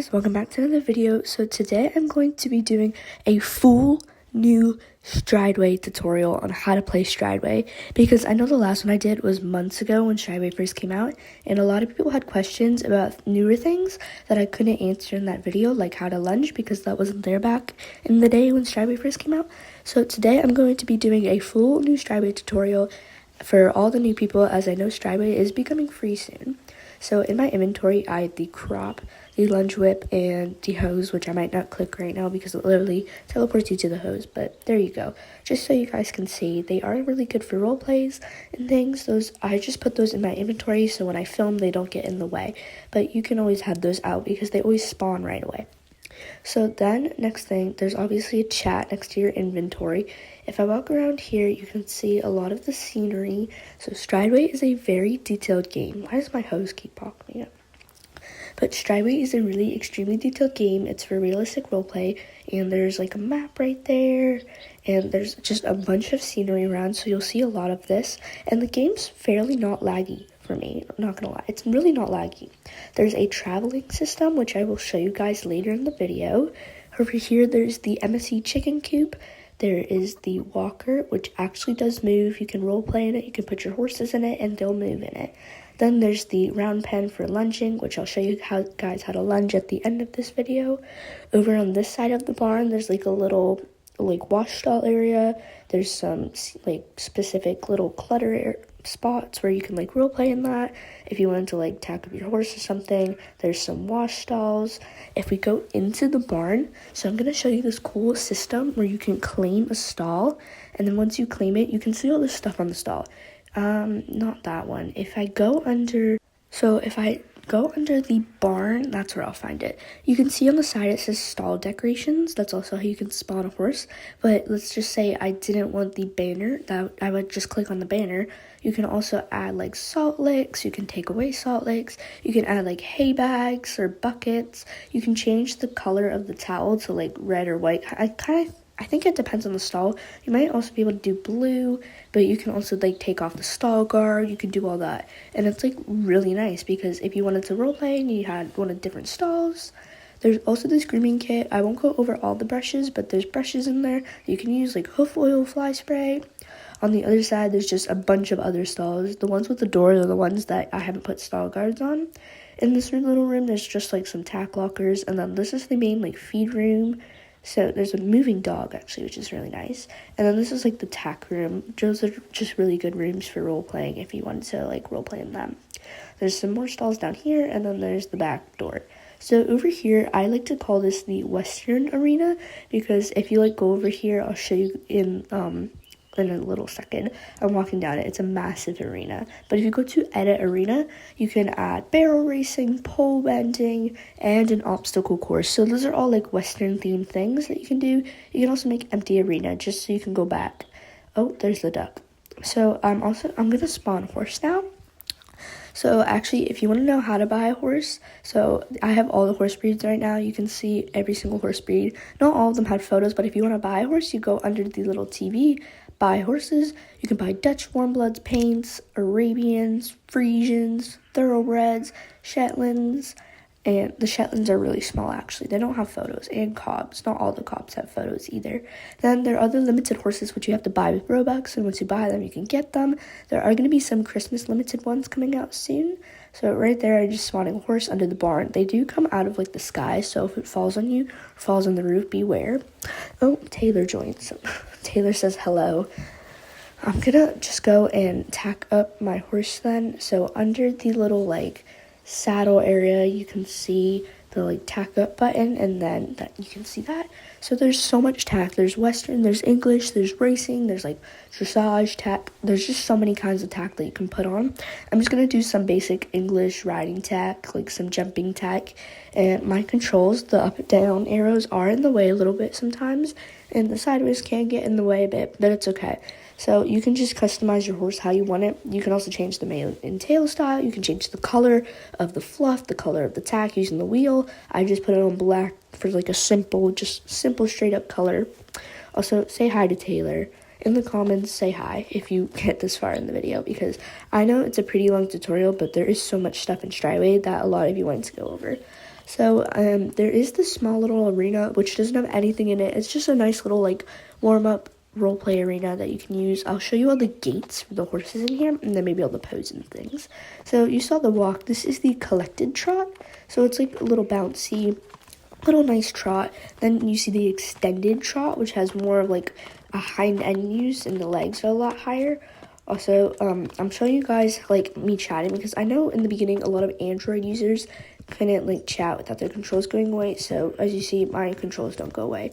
guys, welcome back to another video. So today I'm going to be doing a full new Strideway tutorial on how to play Strideway, because I know the last one I did was months ago when Strideway first came out, and a lot of people had questions about newer things that I couldn't answer in that video, like how to lunge, because that wasn't there back in the day when Strideway first came out. So today I'm going to be doing a full new Strideway tutorial for all the new people, as I know Strideway is becoming free soon. So in my inventory, I had the crop, the lunge whip, and the hose, which I might not click right now because it literally teleports you to the hose, but there you go. Just so you guys can see, they are really good for role plays and things. I just put those in my inventory so when I film, they don't get in the way. But you can always have those out because they always spawn right away. So then, next thing, there's obviously a chat next to your inventory. If I walk around here, you can see a lot of the scenery. So Strideway is a very detailed game. Why does my hose keep popping up? But Strideway is a really extremely detailed game. It's for realistic roleplay, and there's like a map right there, and there's just a bunch of scenery around, so you'll see a lot of this. And the game's fairly not laggy for me, I'm not gonna lie. It's really not laggy. There's a traveling system, which I will show you guys later in the video. Over here, there's the MSC chicken coop. There is the walker, which actually does move. You can roleplay in it, you can put your horses in it, and they'll move in it. Then there's the round pen for lunging, which I'll show you guys how to lunge at the end of this video. Over on this side of the barn, there's like a little wash stall area. There's some like specific little clutter spots where you can like role play in that. If you wanted to like tack up your horse or something, there's some wash stalls. If we go into the barn, so I'm gonna show you this cool system where you can claim a stall, and then once you claim it, you can see all this stuff on the stall. Not that one. If I go under the barn, that's where I'll find it. You can see on the side it says stall decorations. That's also how you can spawn a horse. But let's just say I didn't want the banner, that I would just click on the banner. You can also add like salt licks. You can take away salt licks. You can add like hay bags or buckets. You can change the color of the towel to like red or white. I think it depends on the stall. You might also be able to do blue, but you can also like take off the stall guard. You can do all that. And it's like really nice because if you wanted to roleplay and you had one of different stalls. There's also this grooming kit. I won't go over all the brushes, but there's brushes in there. You can use like hoof oil, fly spray. On the other side, there's just a bunch of other stalls. The ones with the door are the ones that I haven't put stall guards on. In this little room, there's just like some tack lockers. And then this is the main like feed room. So there's a moving dog, actually, which is really nice. And then this is, like, the tack room. Those are just really good rooms for role-playing if you wanted to, like, role-play in them. There's some more stalls down here, and then there's the back door. So over here, I like to call this the Western Arena, because if you, like, go over here, I'll show you in a little second. I'm walking down it. It's a massive arena. But if you go to Edit Arena, you can add barrel racing, pole bending, and an obstacle course. So those are all like Western themed things that you can do. You can also make empty arena just so you can go back. Oh, there's the duck. So I'm gonna spawn a horse now. So actually, if you want to know how to buy a horse, so I have all the horse breeds right now. You can see every single horse breed. Not all of them have photos, but if you want to buy a horse, you go under the little TV, buy horses. You can buy Dutch Warmbloods, Paints, Arabians, Friesians, Thoroughbreds, Shetlands, and the Shetlands are really small, actually. They don't have photos, and Cobs. Not all the Cobs have photos either. Then there are other limited horses, which you have to buy with Robux, and once you buy them, you can get them. There are going to be some Christmas limited ones coming out soon. So right there, I'm just spawning a horse under the barn. They do come out of, like, the sky, so if it falls on you, or falls on the roof, beware. Oh, Taylor joins. Taylor says hello. I'm going to just go and tack up my horse then. So under the little, like, saddle area, you can see the like tack up button, and then that you can see that. So there's so much tack. There's Western, there's English, there's racing, there's like dressage tack. There's just so many kinds of tack that you can put on. I'm just gonna do some basic English riding tack, like some jumping tack. And my controls, the up and down arrows are in the way a little bit sometimes, and the sideways can get in the way a bit, but it's okay. So you can just customize your horse how you want it. You can also change the mane and tail style. You can change the color of the fluff, the color of the tack using the wheel. I just put it on black for like a simple straight up color. Also, say hi to Taylor. In the comments, say hi if you get this far in the video, because I know it's a pretty long tutorial, but there is so much stuff in Strideway that a lot of you want to go over. So there is this small little arena which doesn't have anything in it. It's just a nice little like warm-up role play arena that you can use. I'll show you all the gaits for the horses in here, and then maybe all the pose and things. So you saw the walk. This is the collected trot. So it's like a little bouncy, little nice trot. Then you see the extended trot, which has more of like a hind end use, and the legs are a lot higher. Also, I'm showing you guys like me chatting because I know in the beginning a lot of Android users couldn't like chat without their controls going away. So as you see, my controls don't go away.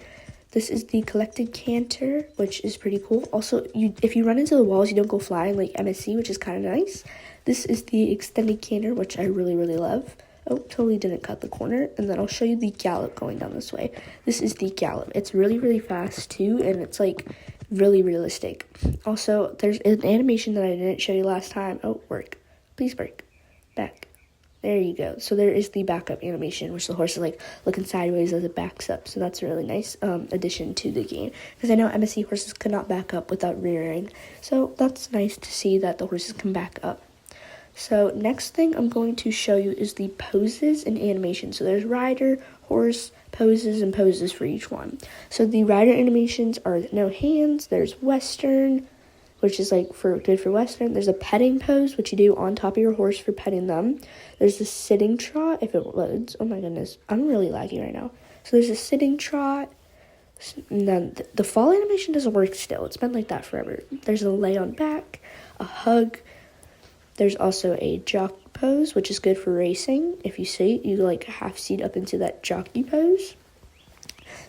This is the collected canter, which is pretty cool. Also, if you run into the walls, you don't go flying like MSC, which is kind of nice. This is the extended canter, which I really, really love. Oh, totally didn't cut the corner. And then I'll show you the gallop going down this way. This is the gallop. It's really, really fast too, and it's like really realistic. Also, there's an animation that I didn't show you last time. Oh, work. Please work. Back. There you go. So there is the backup animation, which the horse is like looking sideways as it backs up. So that's a really nice addition to the game. Because I know MSC horses could not back up without rearing. So that's nice to see that the horses can back up. So next thing I'm going to show you is the poses and animation. So there's rider, horse, poses, and poses for each one. So the rider animations are no hands. There's Western, which is like good for Western. There's a petting pose, which you do on top of your horse for petting them. There's a sitting trot, if it loads. Oh my goodness, I'm really laggy right now. So there's a sitting trot. And then the fall animation doesn't work still. It's been like that forever. There's a lay on back, a hug. There's also a jock pose, which is good for racing. If you see, you like half seat up into that jockey pose.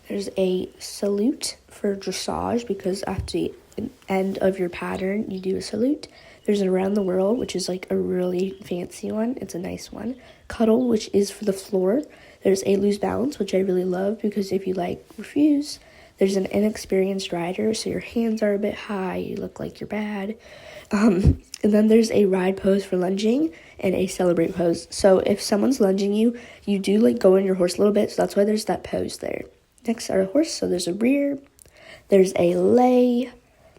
There's a salute for dressage, because after the end of your pattern, you do a salute. There's an around the world, which is like a really fancy one. It's a nice one. Cuddle, which is for the floor. There's a lose balance, which I really love, because if you like refuse. There's an inexperienced rider, so your hands are a bit high, you look like you're bad. And then there's a ride pose for lunging and a celebrate pose. So if someone's lunging you, you do like go in your horse a little bit, so that's why there's that pose there. Next are a horse, so there's a rear, there's a lay,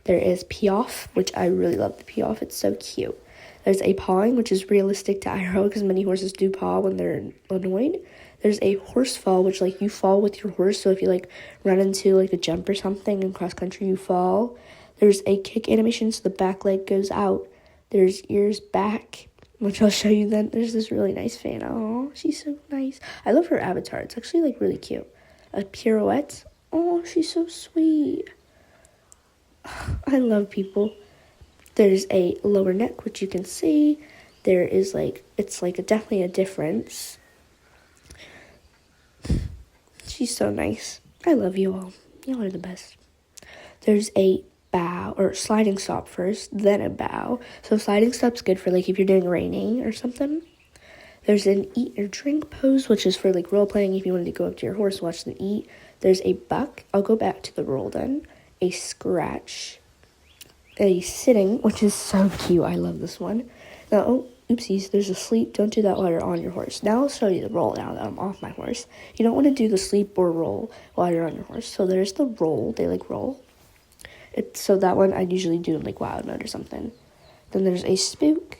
there is piaffe, which I really love the piaffe, it's so cute. There's a pawing, which is realistic to IRL, because many horses do paw when they're annoyed. There's a horse fall, which like you fall with your horse, so if you like run into like a jump or something in cross country, you fall. There's a kick animation, so the back leg goes out. There's ears back, which I'll show you then. There's this really nice fan. Oh, she's so nice. I love her avatar. It's actually like really cute. A pirouette. Oh, she's so sweet. I love people. There's a lower neck, which you can see. There is like, it's like definitely a difference. She's so nice. I love you all. You all are the best. There's a bow, or sliding stop first, then a bow. So sliding stop's good for like if you're doing reining or something. There's an eat or drink pose, which is for like role playing if you wanted to go up to your horse, watch them eat. There's a buck. I'll go back to the roll then. A scratch. A sitting, which is so cute. I love this one. Now, oh, oopsies, there's a sleep. Don't do that while you're on your horse. Now I'll show you the roll now that I'm off my horse. You don't want to do the sleep or roll while you're on your horse. So there's the roll. They like roll. So that one I usually do in like wild mode or something. Then there's a spook.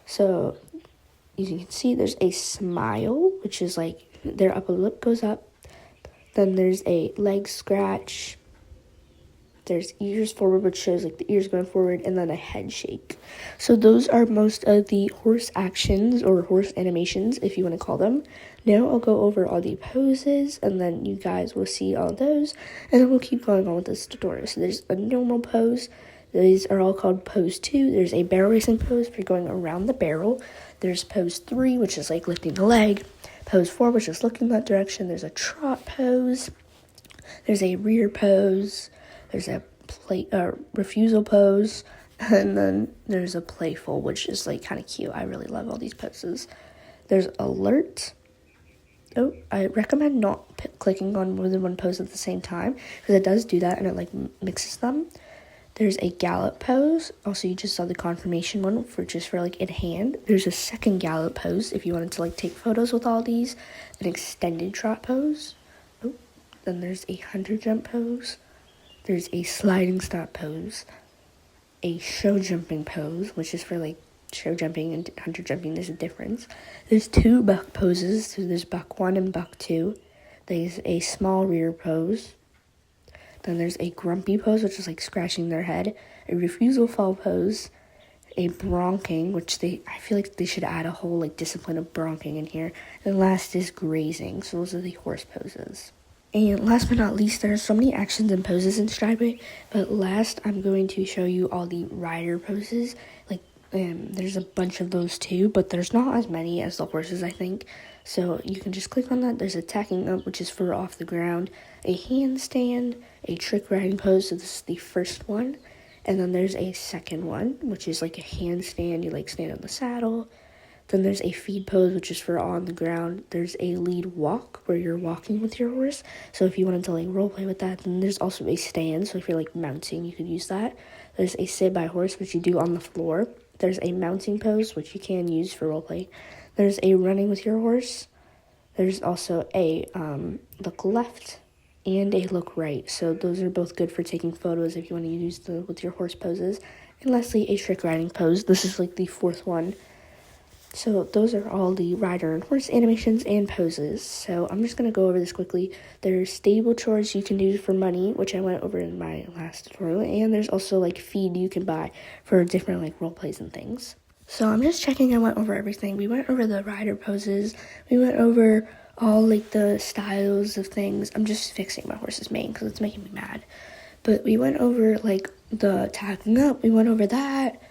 So as you can see, there's a smile, which is like their upper lip goes up. Then there's a leg scratch. There's ears forward, which shows like the ears going forward, and then a head shake. So those are most of the horse actions or horse animations, if you want to call them. Now I'll go over all the poses, and then you guys will see all those, and then we'll keep going on with this tutorial. So there's a normal pose. These are all called pose 2. There's a barrel racing pose for going around the barrel. There's pose 3, which is like lifting the leg. Pose 4, which is looking that direction. There's a trot pose. There's a rear pose. There's a refusal pose, and then there's a playful, which is like kind of cute. I really love all these poses. There's alert. Oh, I recommend not clicking on more than one pose at the same time, because it does do that and it like mixes them. There's a gallop pose. Also, you just saw the confirmation one for just for like in hand. There's a second gallop pose if you wanted to like take photos with all these. An extended trot pose. Oh, then there's a 100 jump pose. There's a sliding stop pose, a show jumping pose, which is for like show jumping and hunter jumping, there's a difference. There's 2 buck poses. So there's buck 1 and buck 2. There's a small rear pose. Then there's a grumpy pose, which is like scratching their head. A refusal fall pose. A bronking, which I feel like they should add a whole like discipline of bronking in here. And last is grazing. So those are the horse poses. And last but not least, there are so many actions and poses in Strideway. But last, I'm going to show you all the rider poses. Like, there's a bunch of those too, but there's not as many as the horses, I think. So you can just click on that. There's a tacking up, which is for off the ground. A handstand, a trick riding pose. So this is the first one. And then there's a second one, which is like a handstand. You like stand on the saddle. Then there's a feed pose, which is for on the ground. There's a lead walk, where you're walking with your horse. So if you wanted to like role play with that, then there's also a stand. So if you're like mounting, you could use that. There's a sit by horse, which you do on the floor. There's a mounting pose, which you can use for role play. There's a running with your horse. There's also a look left and a look right. So those are both good for taking photos if you want to use with your horse poses. And lastly, a trick riding pose. This is like the 4th one. So those are all the rider and horse animations and poses. So I'm just going to go over this quickly. There's stable chores you can do for money, which I went over in my last tutorial. And there's also like feed you can buy for different like role plays and things. So I'm just checking I went over everything. We went over the rider poses. We went over all like the styles of things. I'm just fixing my horse's mane because it's making me mad. But we went over like the tacking up. We went over that.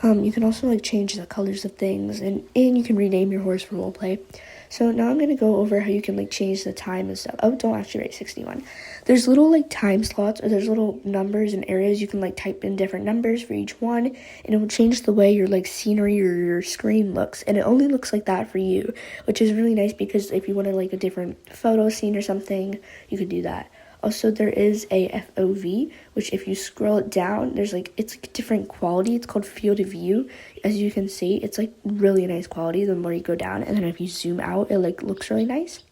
You can also like change the colors of things, and you can rename your horse for roleplay. So now I'm going to go over how you can like change the time and stuff. Oh, don't actually write 61. There's little like time slots, or there's little numbers and areas you can like type in different numbers for each one, and it will change the way your like scenery or your screen looks. And it only looks like that for you, which is really nice because if you wanted like a different photo scene or something, you could do that. Also, there is a FOV, which if you scroll it down, there's like, it's like a different quality. It's called field of view. As you can see, it's like really nice quality the more you go down. And then if you zoom out, it like looks really nice.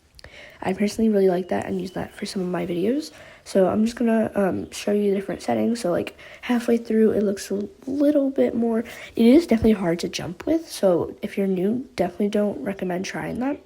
I personally really like that and use that for some of my videos. So I'm just gonna show you the different settings. So like halfway through, it looks a little bit more, it is definitely hard to jump with. So if you're new, definitely don't recommend trying that.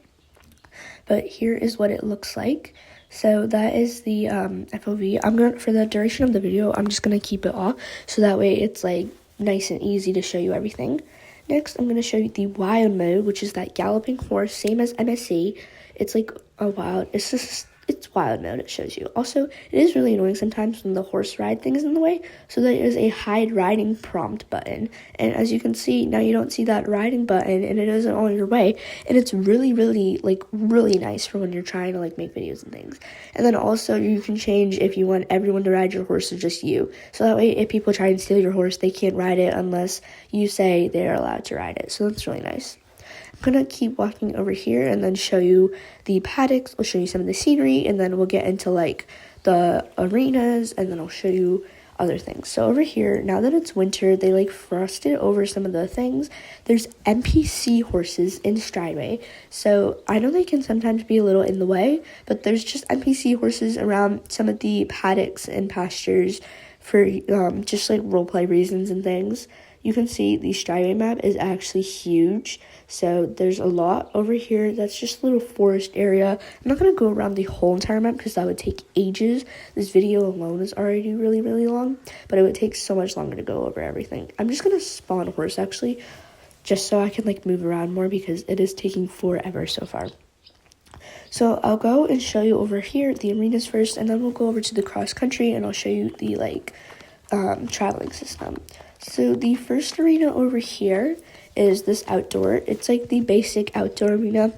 But here is what it looks like. So that is the FOV. For the duration of the video, I'm just going to keep it off. So that way it's like nice and easy to show you everything. Next, I'm going to show you the wild mode, which is that galloping horse, same as MSC. It's like a wild, it's wild mode it shows you. Also, it is really annoying sometimes when the horse ride thing is in the way. So there is a hide riding prompt button. And as you can see, now you don't see that riding button and it isn't on your way. And it's really, really, like really nice for when you're trying to like make videos and things. And then also you can change if you want everyone to ride your horse or just you. So that way if people try and steal your horse, they can't ride it unless you say they're allowed to ride it. So that's really nice. I'm going to keep walking over here and then show you the paddocks. I'll show you some of the scenery, and then we'll get into like the arenas, and then I'll show you other things. So over here, now that it's winter, they like frosted over some of the things. There's NPC horses in Strideway. So I know they can sometimes be a little in the way, but there's just NPC horses around some of the paddocks and pastures for just like roleplay reasons and things. You can see the Strideway map is actually huge. So there's a lot over here. That's just a little forest area. I'm not going to go around the whole entire map because that would take ages. This video alone is already really, really long. But it would take so much longer to go over everything. I'm just going to spawn a horse actually, just so I can like move around more because it is taking forever so far. So I'll go and show you over here the arenas first, and then we'll go over to the cross country and I'll show you the like traveling system. So the first arena over here is this outdoor. It's like the basic outdoor arena.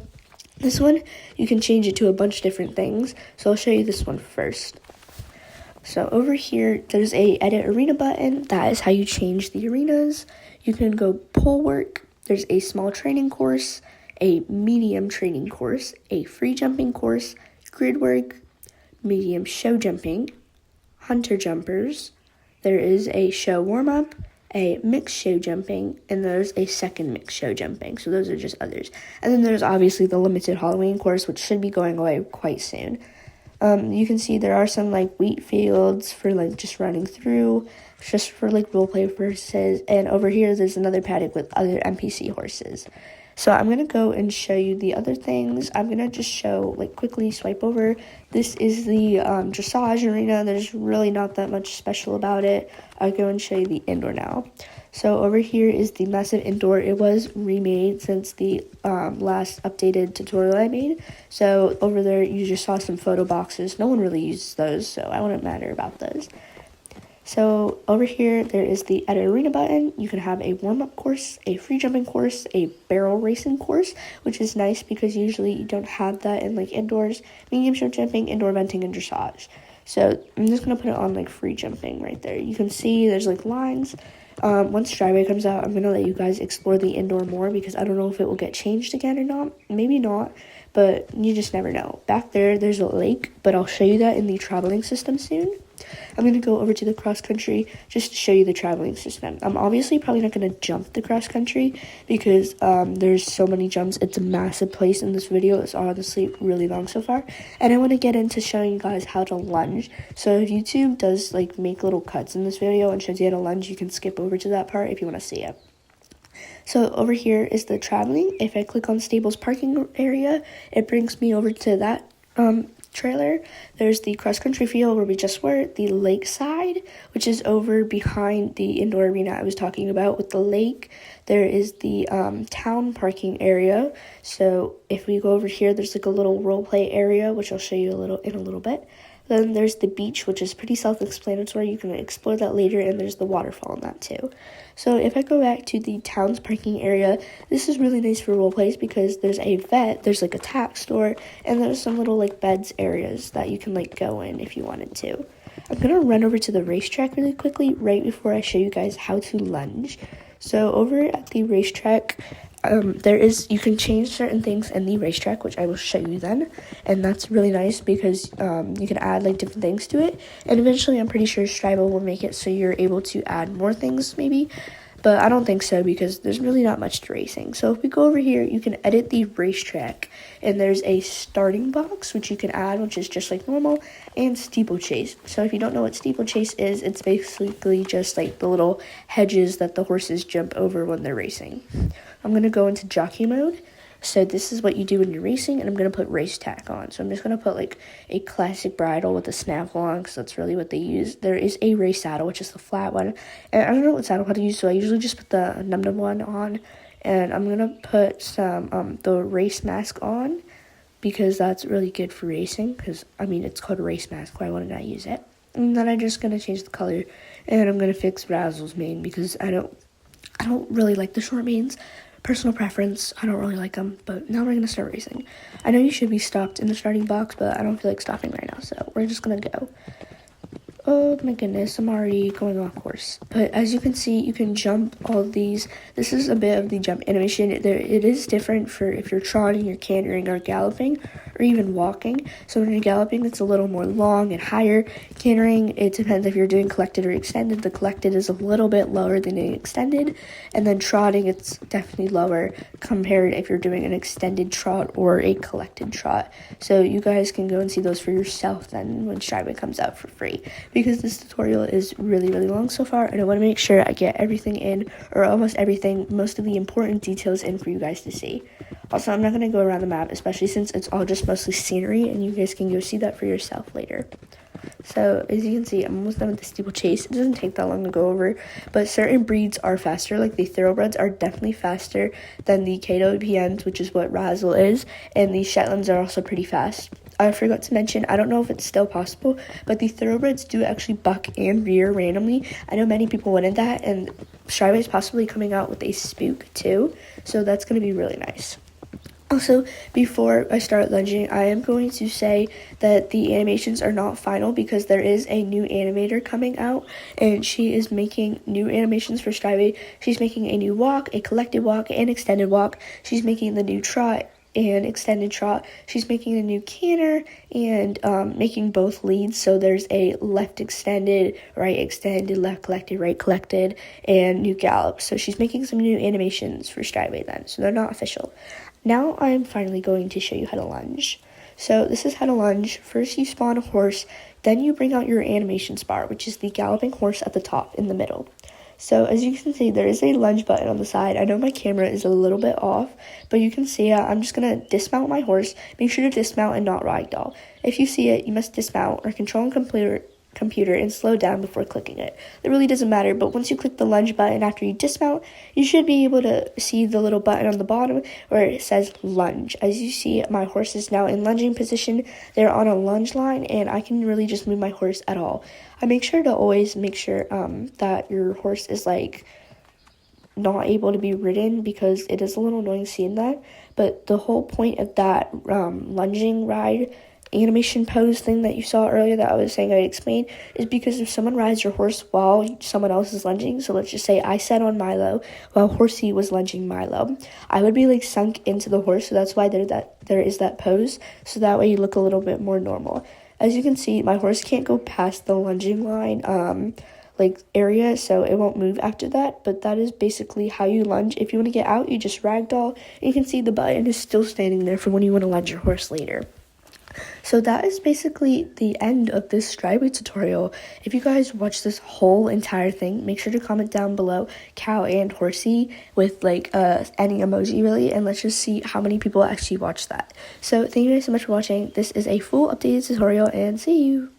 This one, you can change it to a bunch of different things. So I'll show you this one first. So over here, there's a edit arena button. That is how you change the arenas. You can go pole work. There's a small training course, a medium training course, a free jumping course, grid work, medium show jumping, hunter jumpers. There is a show warm-up, a mixed show jumping, and there's a second mixed show jumping. So those are just others. And then there's obviously the limited Halloween course, which should be going away quite soon. You can see there are some like wheat fields for like just running through. just for like roleplay purposes. And over here, there's another paddock with other NPC horses. So I'm going to go and show you the other things. I'm going to just show, like, quickly swipe over. This is the dressage arena. There's really not that much special about it. I'll go and show you the indoor now. So over here is the massive indoor. It was remade since the last updated tutorial I made. So over there, you just saw some photo boxes. No one really uses those, so I wouldn't matter about those. So over here, there is the edit arena button. You can have a warm-up course, a free jumping course, a barrel racing course, which is nice because usually you don't have that in like indoors, medium show jumping, indoor venting, and dressage. So I'm just going to put it on like free jumping right there. You can see there's like lines. Once Strideway comes out, I'm going to let you guys explore the indoor more because I don't know if it will get changed again or not. Maybe not, but you just never know. Back there, there's a lake, but I'll show you that in the traveling system soon. I'm going to go over to the cross country just to show you the traveling system. I'm obviously probably not going to jump the cross country because there's so many jumps. It's a massive place in this video. It's honestly really long so far. And I want to get into showing you guys how to lunge. So if YouTube does like make little cuts in this video and shows you how to lunge, you can skip over to that part if you want to see it. So over here is the traveling. If I click on Stables parking area, it brings me over to that trailer. There's the cross-country field where we just were, the lakeside, which is over behind the indoor arena I was talking about with the lake. There is the town parking area. So if we go over here, there's like a little role play area, which I'll show you in a little bit. Then there's the beach, which is pretty self-explanatory. You can explore that later, and there's the waterfall in that too. So if I go back to the town's parking area, this is really nice for role plays because there's a vet, there's like a tack store, and there's some little like beds areas that you can like go in if you wanted to. I'm going to run over to the racetrack really quickly right before I show you guys how to lunge. So over at the racetrack, you can change certain things in the racetrack, which I will show you then, and that's really nice because you can add like different things to it, and eventually I'm pretty sure Strideway will make it so you're able to add more things maybe, but I don't think so because there's really not much to racing. So if we go over here, you can edit the racetrack, and there's a starting box which you can add, which is just like normal, and steeplechase. So if you don't know what steeplechase is, it's basically just like the little hedges that the horses jump over when they're racing. I'm going to go into jockey mode. So this is what you do when you're racing, and I'm going to put Racetrack on. So I'm just going to put like a classic bridle with a snap along, because that's really what they use. There is a race saddle, which is the flat one, and I don't know what saddle how to use, so I usually just put the num-num one on, and I'm going to put some the race mask on, because that's really good for racing, because, I mean, it's called a race mask, why wouldn't I use it? And then I'm just going to change the color, and I'm going to fix Razzle's mane, because I don't really like the short manes. Personal preference, I don't really like them, but now we're going to start racing. I know you should be stopped in the starting box, but I don't feel like stopping right now, so we're just going to go. Oh my goodness, I'm already going off course. But as you can see, you can jump all of these. This is a bit of the jump animation. It is different for if you're trotting, you're cantering, or galloping, or even walking. So when you're galloping, it's a little more long and higher. Cantering, it depends if you're doing collected or extended. The collected is a little bit lower than the extended. And then trotting, it's definitely lower compared if you're doing an extended trot or a collected trot. So you guys can go and see those for yourself then when Strideway comes out for free. Because this tutorial is really, really long so far, and I want to make sure I get everything in, or almost everything, most of the important details in for you guys to see. Also, I'm not going to go around the map, especially since it's all just mostly scenery, and you guys can go see that for yourself later. So, as you can see, I'm almost done with the steeplechase. It doesn't take that long to go over, but certain breeds are faster, like the thoroughbreds are definitely faster than the KWPNs, which is what Razzle is, and the Shetlands are also pretty fast. I forgot to mention, I don't know if it's still possible, but the thoroughbreds do actually buck and rear randomly. I know many people wanted that, and Strideway is possibly coming out with a spook too, so that's going to be really nice. Also, before I start lunging, I am going to say that the animations are not final because there is a new animator coming out, and she is making new animations for Strideway. She's making a new walk, a collected walk, and extended walk. She's making the new trot and extended trot. She's making a new canter and making both leads. So there's a left extended, right extended, left collected, right collected, and new gallop. So she's making some new animations for Strideway then. So they're not official. Now I'm finally going to show you how to lunge. So this is how to lunge. First you spawn a horse, Then you bring out your animation spar, which is the galloping horse at the top in the middle. So as you can see, there is a lunge button on the side. I know my camera is a little bit off, but you can see I'm just going to dismount my horse. Make sure to dismount and not ragdoll. If you see it, you must dismount or control and computer and slow down before clicking it. It really doesn't matter, but once you click the lunge button after you dismount, you should be able to see the little button on the bottom where it says lunge. As you see, my horse is now in lunging position. They're on a lunge line, and I can really just move my horse at all. I make sure to always make sure that your horse is like not able to be ridden, because it is a little annoying seeing that. But the whole point of that lunging ride animation pose thing that you saw earlier that I was saying I'd explain is because if someone rides your horse while someone else is lunging, so let's just say I sat on Milo while Horsey was lunging Milo, I would be like sunk into the horse, so that's why there is that pose, so that way you look a little bit more normal. As you can see, my horse can't go past the lunging line area, so it won't move after that, but that is basically how you lunge. If you want to get out, you just ragdoll, and you can see the button is still standing there for when you want to lunge your horse later. So that is basically the end of this Strideway tutorial. If you guys watch this whole entire thing, make sure to comment down below cow and horsey with any emoji really, and let's just see how many people actually watch that. So thank you guys so much for watching. This is a full updated tutorial, and see you.